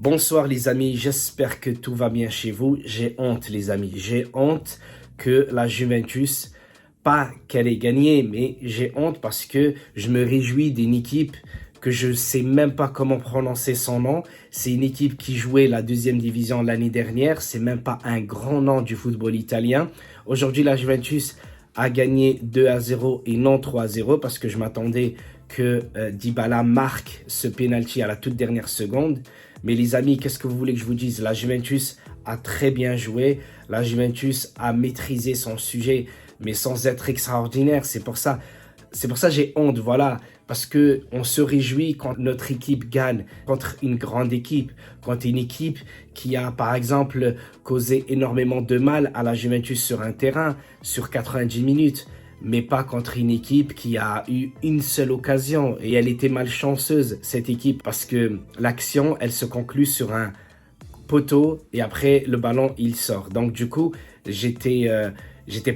Bonsoir les amis, j'espère que tout va bien chez vous. J'ai honte les amis, j'ai honte que la Juventus, pas qu'elle ait gagné, mais j'ai honte parce que je me réjouis d'une équipe que je sais même pas comment prononcer son nom. C'est une équipe qui jouait la deuxième division l'année dernière, c'est même pas un grand nom du football italien. Aujourd'hui la Juventus a gagné 2-0 et non 3-0 parce que je m'attendais que Dybala marque ce penalty à la toute dernière seconde. Mais les amis, qu'est-ce que vous voulez que je vous dise? La Juventus a très bien joué. La Juventus a maîtrisé son sujet, mais sans être extraordinaire. C'est pour ça j'ai honte, voilà. Parce que on se réjouit quand notre équipe gagne contre une grande équipe. Quand une équipe qui a, par exemple, causé énormément de mal à la Juventus sur un terrain, sur 90 minutes. Mais pas contre une équipe qui a eu une seule occasion. Et elle était malchanceuse, cette équipe, parce que l'action, elle se conclut sur un poteau et après, le ballon, il sort. Donc, du coup, j'étais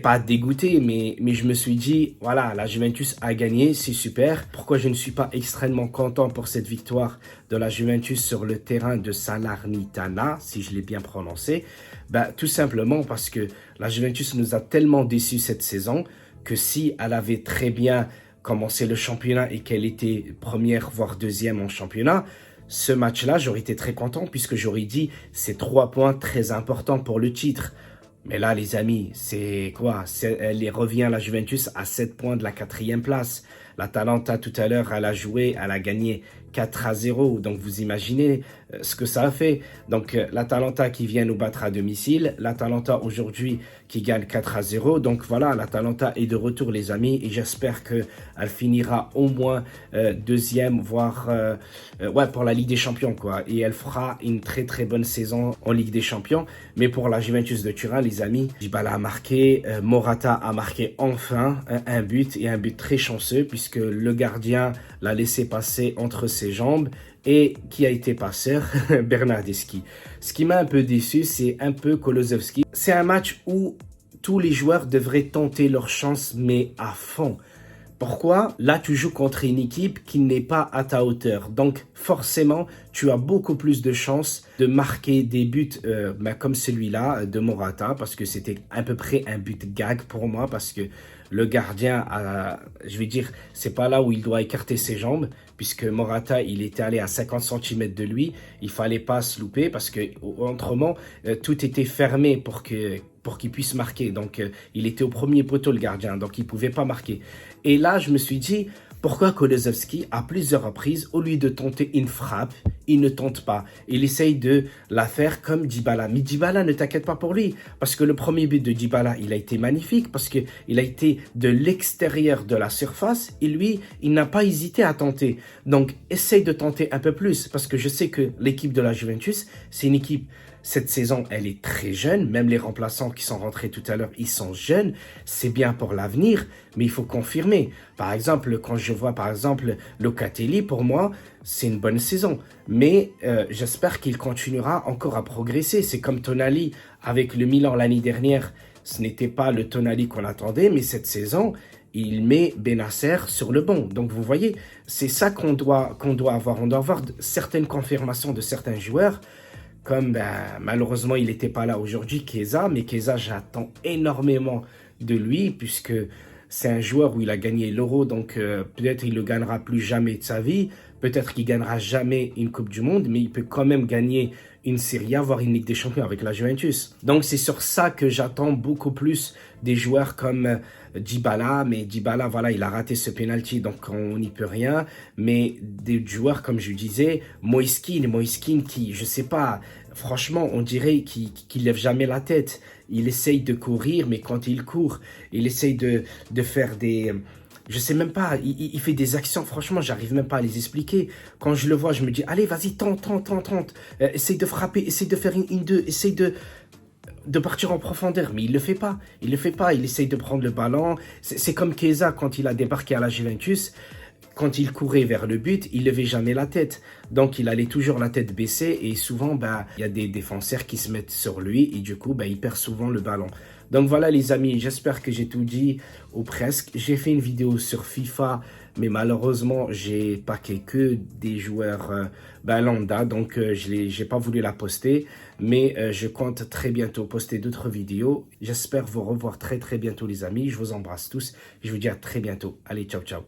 pas dégoûté, mais je me suis dit, voilà, la Juventus a gagné, c'est super. Pourquoi je ne suis pas extrêmement content pour cette victoire de la Juventus sur le terrain de Salernitana, si je l'ai bien prononcé? Tout simplement parce que la Juventus nous a tellement déçus cette saison que si elle avait très bien commencé le championnat et qu'elle était première voire deuxième en championnat, ce match-là, j'aurais été très content puisque j'aurais dit c'est 3 points très importants pour le titre. Mais là, les amis, c'est quoi? Elle revient à la Juventus à 7 points de la 4e place. L'Atalanta, tout à l'heure, elle a joué, elle a gagné 4-0. Donc, vous imaginez ce que ça a fait. Donc, l'Atalanta qui vient nous battre à domicile. L'Atalanta, aujourd'hui, qui gagne 4-0. Donc, voilà, l'Atalanta est de retour, les amis. Et j'espère qu'elle finira au moins deuxième, voire pour la Ligue des Champions, quoi. Et elle fera une très, très bonne saison en Ligue des Champions. Mais pour la Juventus de Turin, les amis, Dybala a marqué, Morata a marqué enfin un but et un but très chanceux puisque le gardien l'a laissé passer entre ses jambes et qui a été passeur, Bernardeschi. Ce qui m'a un peu déçu, c'est un peu Kulusevski. C'est un match où tous les joueurs devraient tenter leur chance, mais à fond. Pourquoi? Là, tu joues contre une équipe qui n'est pas à ta hauteur. Donc, forcément, tu as beaucoup plus de chances de marquer des buts comme celui-là de Morata, parce que c'était à peu près un but gag pour moi, parce que le gardien, je vais dire, c'est pas là où il doit écarter ses jambes, puisque Morata, il était allé à 50 cm de lui. Il fallait pas se louper, parce que autrement, tout était fermé pour qu'il puisse marquer. Donc, il était au premier poteau, le gardien, donc il pouvait pas marquer. Et là, je me suis dit, pourquoi Kulusevski, à plusieurs reprises, au lieu de tenter une frappe, il ne tente pas. Il essaye de la faire comme Dybala. Mais Dybala, ne t'inquiète pas pour lui. Parce que le premier but de Dybala, il a été magnifique. Parce qu'il a été de l'extérieur de la surface. Et lui, il n'a pas hésité à tenter. Donc, essaye de tenter un peu plus. Parce que je sais que l'équipe de la Juventus, c'est une équipe... Cette saison, elle est très jeune. Même les remplaçants qui sont rentrés tout à l'heure, ils sont jeunes. C'est bien pour l'avenir, mais il faut confirmer. Par exemple, quand je vois, par exemple, Locatelli, pour moi, c'est une bonne saison. Mais j'espère qu'il continuera encore à progresser. C'est comme Tonali avec le Milan l'année dernière. Ce n'était pas le Tonali qu'on attendait, mais cette saison, il met Bennacer sur le banc. Donc, vous voyez, c'est ça qu'on doit avoir. On doit avoir certaines confirmations de certains joueurs. Comme malheureusement, il n'était pas là aujourd'hui, Chiesa. Mais Chiesa, j'attends énormément de lui puisque c'est un joueur où il a gagné l'Euro. Donc peut-être il ne le gagnera plus jamais de sa vie. Peut-être qu'il ne gagnera jamais une Coupe du Monde. Mais il peut quand même gagner une Serie A, voire une Ligue des Champions avec la Juventus. Donc c'est sur ça que j'attends beaucoup plus des joueurs comme Dybala. Mais Dybala, voilà, il a raté ce penalty, donc on n'y peut rien. Mais des joueurs, comme je disais, Moïse Kean qui, je sais pas, franchement, on dirait qu'il lève jamais la tête. Il essaye de courir, mais quand il court, il essaye de faire des... Je sais même pas, il fait des actions, franchement, j'arrive même pas à les expliquer. Quand je le vois, je me dis, allez, vas-y, tente. Essaye de frapper, essaye de faire une 2, essaye de partir en profondeur. Mais il le fait pas, il essaye de prendre le ballon. C'est comme Chiesa, quand il a débarqué à la Juventus, quand il courait vers le but, il levait jamais la tête. Donc, il allait toujours la tête baissée et souvent, il y a des défenseurs qui se mettent sur lui et du coup, il perd souvent le ballon. Donc voilà les amis, j'espère que j'ai tout dit ou presque. J'ai fait une vidéo sur FIFA mais malheureusement, j'ai packé que des joueurs lambda, donc j'ai pas voulu la poster, mais je compte très bientôt poster d'autres vidéos. J'espère vous revoir très bientôt les amis. Je vous embrasse tous. Je vous dis à très bientôt. Allez, ciao, ciao.